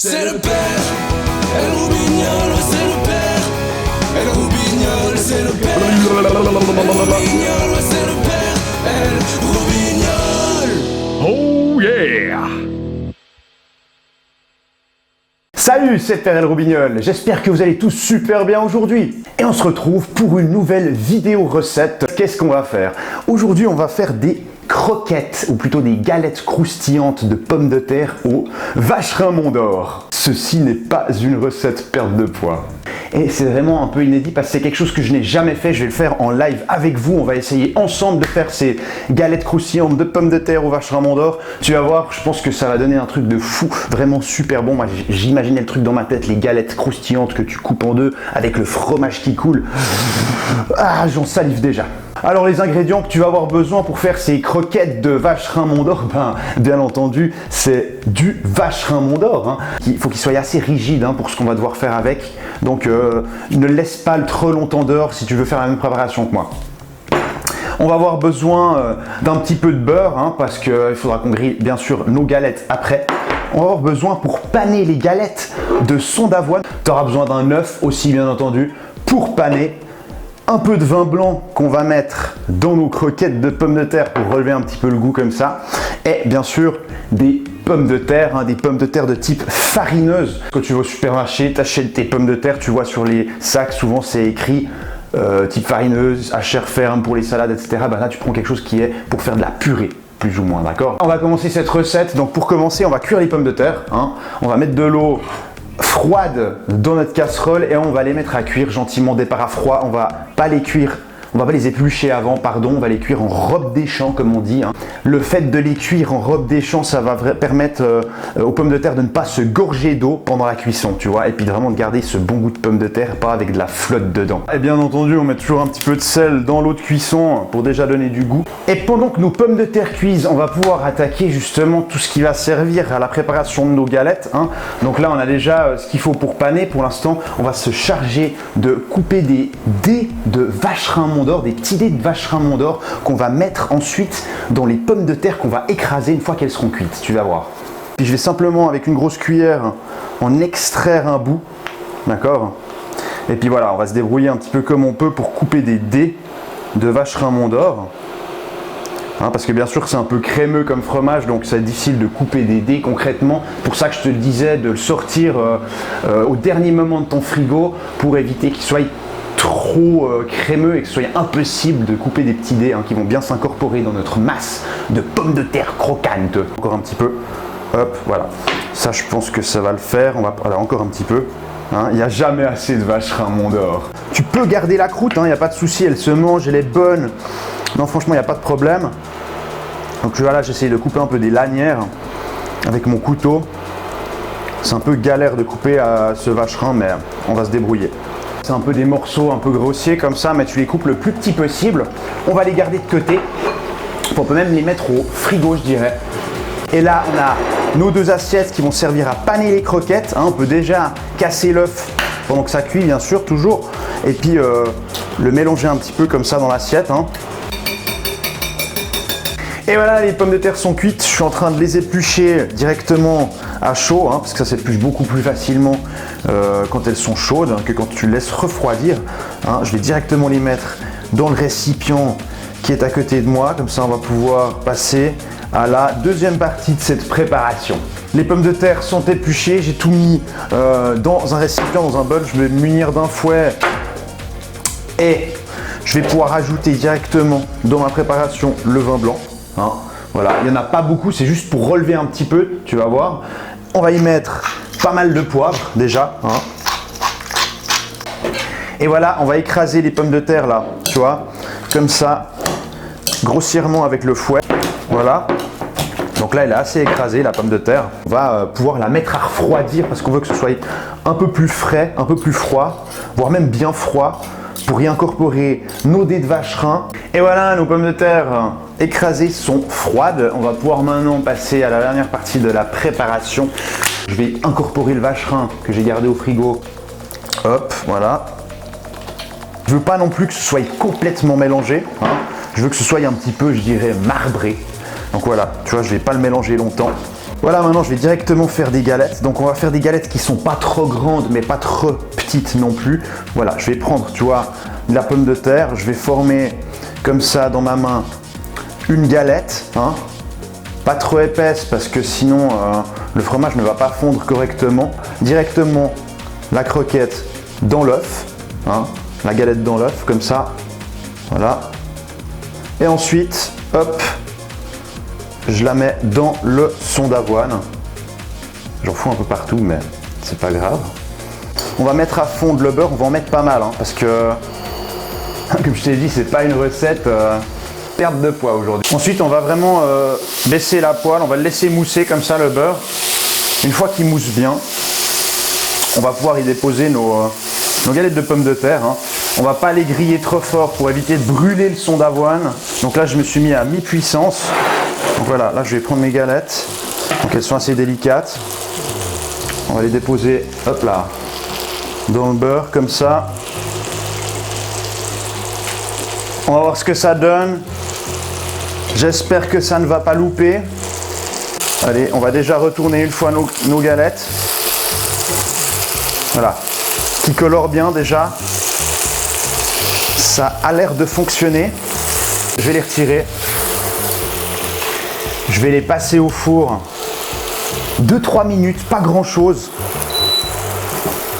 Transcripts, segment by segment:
c'est le père. El Roubignol, c'est le père. El Roubignol, c'est le père. El Roubignol, c'est le père. El Roubignol. Oh yeah! Salut, c'est Père El Roubignol, j'espère que vous allez tous super bien aujourd'hui. Et on se retrouve pour une nouvelle vidéo recette. Qu'est-ce qu'on va faire? Aujourd'hui, on va faire des croquettes, ou plutôt des galettes croustillantes de pommes de terre au vacherin Mont d'Or. Ceci n'est pas une recette perte de poids. Et c'est vraiment un peu inédit parce que c'est quelque chose que je n'ai jamais fait. Je vais le faire en live avec vous. On va essayer ensemble de faire ces galettes croustillantes de pommes de terre au vacherin Mont d'Or. Tu vas voir, je pense que ça va donner un truc de fou, vraiment super bon. Moi, j'imaginais le truc dans ma tête, les galettes croustillantes que tu coupes en deux avec le fromage qui coule. Ah, j'en salive déjà. Alors les ingrédients que tu vas avoir besoin pour faire ces croquettes de vacherin Mont d'Or, bien entendu, c'est du vacherin Mont d'Or. Hein. Il faut qu'il soit assez rigide pour ce qu'on va devoir faire avec. Donc ne le laisse pas trop longtemps dehors si tu veux faire la même préparation que moi. On va avoir besoin d'un petit peu de beurre parce qu'il faudra qu'on grille bien sûr nos galettes après. On va avoir besoin pour paner les galettes de son d'avoine. Tu auras besoin d'un œuf aussi bien entendu pour paner. Un peu de vin blanc qu'on va mettre dans nos croquettes de pommes de terre pour relever un petit peu le goût comme ça. Et bien sûr, des pommes de terre, des pommes de terre de type farineuse. Quand tu vas au supermarché, tu achètes tes pommes de terre, tu vois sur les sacs, souvent c'est écrit type farineuse, à chair ferme pour les salades, etc. Là, tu prends quelque chose qui est pour faire de la purée. Plus ou moins, d'accord? On va commencer cette recette. Donc pour commencer, on va cuire les pommes de terre. On va mettre de l'eau froide dans notre casserole et on va les mettre à cuire gentiment départ à froid. On va pas les cuire, on va pas les éplucher avant, pardon, on va les cuire en robe des champs comme on dit. Le fait de les cuire en robe des champs, ça va permettre aux pommes de terre de ne pas se gorger d'eau pendant la cuisson, tu vois, et puis vraiment de garder ce bon goût de pommes de terre, pas avec de la flotte dedans. Et bien entendu, on met toujours un petit peu de sel dans l'eau de cuisson pour déjà donner du goût. Et pendant que nos pommes de terre cuisent, on va pouvoir attaquer justement tout ce qui va servir à la préparation de nos galettes. Donc là, on a déjà ce qu'il faut pour paner. Pour l'instant, on va se charger de couper des dés de vacherin Mont d'Or, des petits dés de vacherin Mont d'Or qu'on va mettre ensuite dans les pommes de terre qu'on va écraser une fois qu'elles seront cuites. Tu vas voir. Puis je vais simplement, avec une grosse cuillère, en extraire un bout. D'accord? Et puis voilà, on va se débrouiller un petit peu comme on peut pour couper des dés de vacherin Mont d'Or. Parce que bien sûr c'est un peu crémeux comme fromage, donc c'est difficile de couper des dés concrètement. Pour ça que je te le disais, de le sortir au dernier moment de ton frigo pour éviter qu'il soit trop crémeux et que ce soit impossible de couper des petits dés qui vont bien s'incorporer dans notre masse de pommes de terre croquantes. Encore un petit peu, hop, voilà. Ça je pense que ça va le faire, on va voilà, encore un petit peu. Il n'y a jamais assez de vacherin Mont d'Or. Tu peux garder la croûte, il n'y a pas de souci, elle se mange, elle est bonne. Non, franchement, il n'y a pas de problème. Donc voilà, j'essaye de couper un peu des lanières avec mon couteau. C'est un peu galère de couper à ce vacherin, mais on va se débrouiller. C'est un peu des morceaux un peu grossiers comme ça, mais tu les coupes le plus petit possible. On va les garder de côté. On peut même les mettre au frigo, je dirais. Et là, on a nos deux assiettes qui vont servir à paner les croquettes. On peut déjà casser l'œuf pendant que ça cuit, bien sûr, toujours. Et puis le mélanger un petit peu comme ça dans l'assiette. Et voilà, les pommes de terre sont cuites. Je suis en train de les éplucher directement à chaud, parce que ça s'épluche beaucoup plus facilement quand elles sont chaudes que quand tu les laisses refroidir. Je vais directement les mettre dans le récipient qui est à côté de moi. Comme ça, on va pouvoir passer à la deuxième partie de cette préparation. Les pommes de terre sont épluchées. J'ai tout mis dans un récipient, dans un bol. Je vais me munir d'un fouet et je vais pouvoir ajouter directement dans ma préparation le vin blanc. Voilà, il n'y en a pas beaucoup, c'est juste pour relever un petit peu, tu vas voir. On va y mettre pas mal de poivre déjà. Et voilà, on va écraser les pommes de terre là, tu vois, comme ça, grossièrement avec le fouet. Voilà. Donc là, elle est assez écrasée, la pomme de terre. On va pouvoir la mettre à refroidir parce qu'on veut que ce soit un peu plus frais, un peu plus froid, voire même bien froid, pour y incorporer nos dés de vacherin. Et voilà, nos pommes de terre écrasées sont froides. On va pouvoir maintenant passer à la dernière partie de la préparation. Je vais incorporer le vacherin que j'ai gardé au frigo. Hop, voilà. Je veux pas non plus que ce soit complètement mélangé. Je veux que ce soit un petit peu, je dirais, marbré. Donc voilà, tu vois, je vais pas le mélanger longtemps. Voilà, maintenant je vais directement faire des galettes. Donc on va faire des galettes qui sont pas trop grandes mais pas trop petites non plus. Voilà, je vais prendre, tu vois, de la pomme de terre. Je vais former comme ça dans ma main une galette, hein. Pas trop épaisse parce que sinon le fromage ne va pas fondre correctement. Directement la croquette dans l'œuf, hein, la galette dans l'œuf comme ça. Voilà. Et ensuite, hop, je la mets dans le son d'avoine. J'en fous un peu partout, mais c'est pas grave. On va mettre à fondre le beurre, on va en mettre pas mal, hein, parce que, comme je t'ai dit, c'est pas une recette perte de poids aujourd'hui. Ensuite, on va vraiment baisser la poêle, on va le laisser mousser comme ça le beurre. Une fois qu'il mousse bien, on va pouvoir y déposer nos galettes de pommes de terre, hein. On va pas les griller trop fort pour éviter de brûler le son d'avoine. Donc là, je me suis mis à mi-puissance. Donc voilà, là je vais prendre mes galettes. Donc elles sont assez délicates. On va les déposer, hop là, dans le beurre comme ça. On va voir ce que ça donne. J'espère que ça ne va pas louper. Allez, on va déjà retourner une fois nos galettes. Voilà, qui colore bien déjà. Ça a l'air de fonctionner. Je vais les retirer. Je vais les passer au four 2-3 minutes, pas grand chose,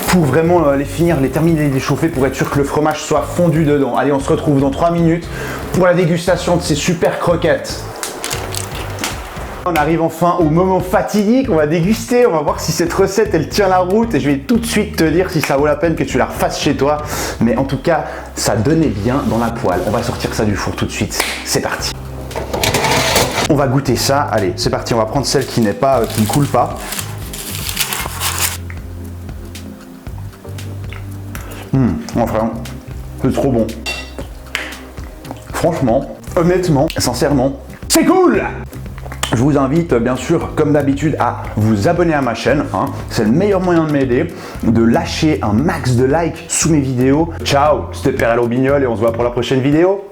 pour vraiment les terminer de les chauffer pour être sûr que le fromage soit fondu dedans. Allez, on se retrouve dans 3 minutes pour la dégustation de ces super croquettes. On arrive enfin au moment fatidique, on va déguster, on va voir si cette recette elle tient la route et je vais tout de suite te dire si ça vaut la peine que tu la refasses chez toi. Mais en tout cas, ça donnait bien dans la poêle. On va sortir ça du four tout de suite. C'est parti. On va goûter ça. Allez, c'est parti. On va prendre celle qui n'est pas, qui ne coule pas. Enfin, c'est trop bon. Franchement, honnêtement, sincèrement, c'est cool! Je vous invite bien sûr, comme d'habitude, à vous abonner à ma chaîne, hein. C'est le meilleur moyen de m'aider, de lâcher un max de likes sous mes vidéos. Ciao, c'était Père Robignol et on se voit pour la prochaine vidéo.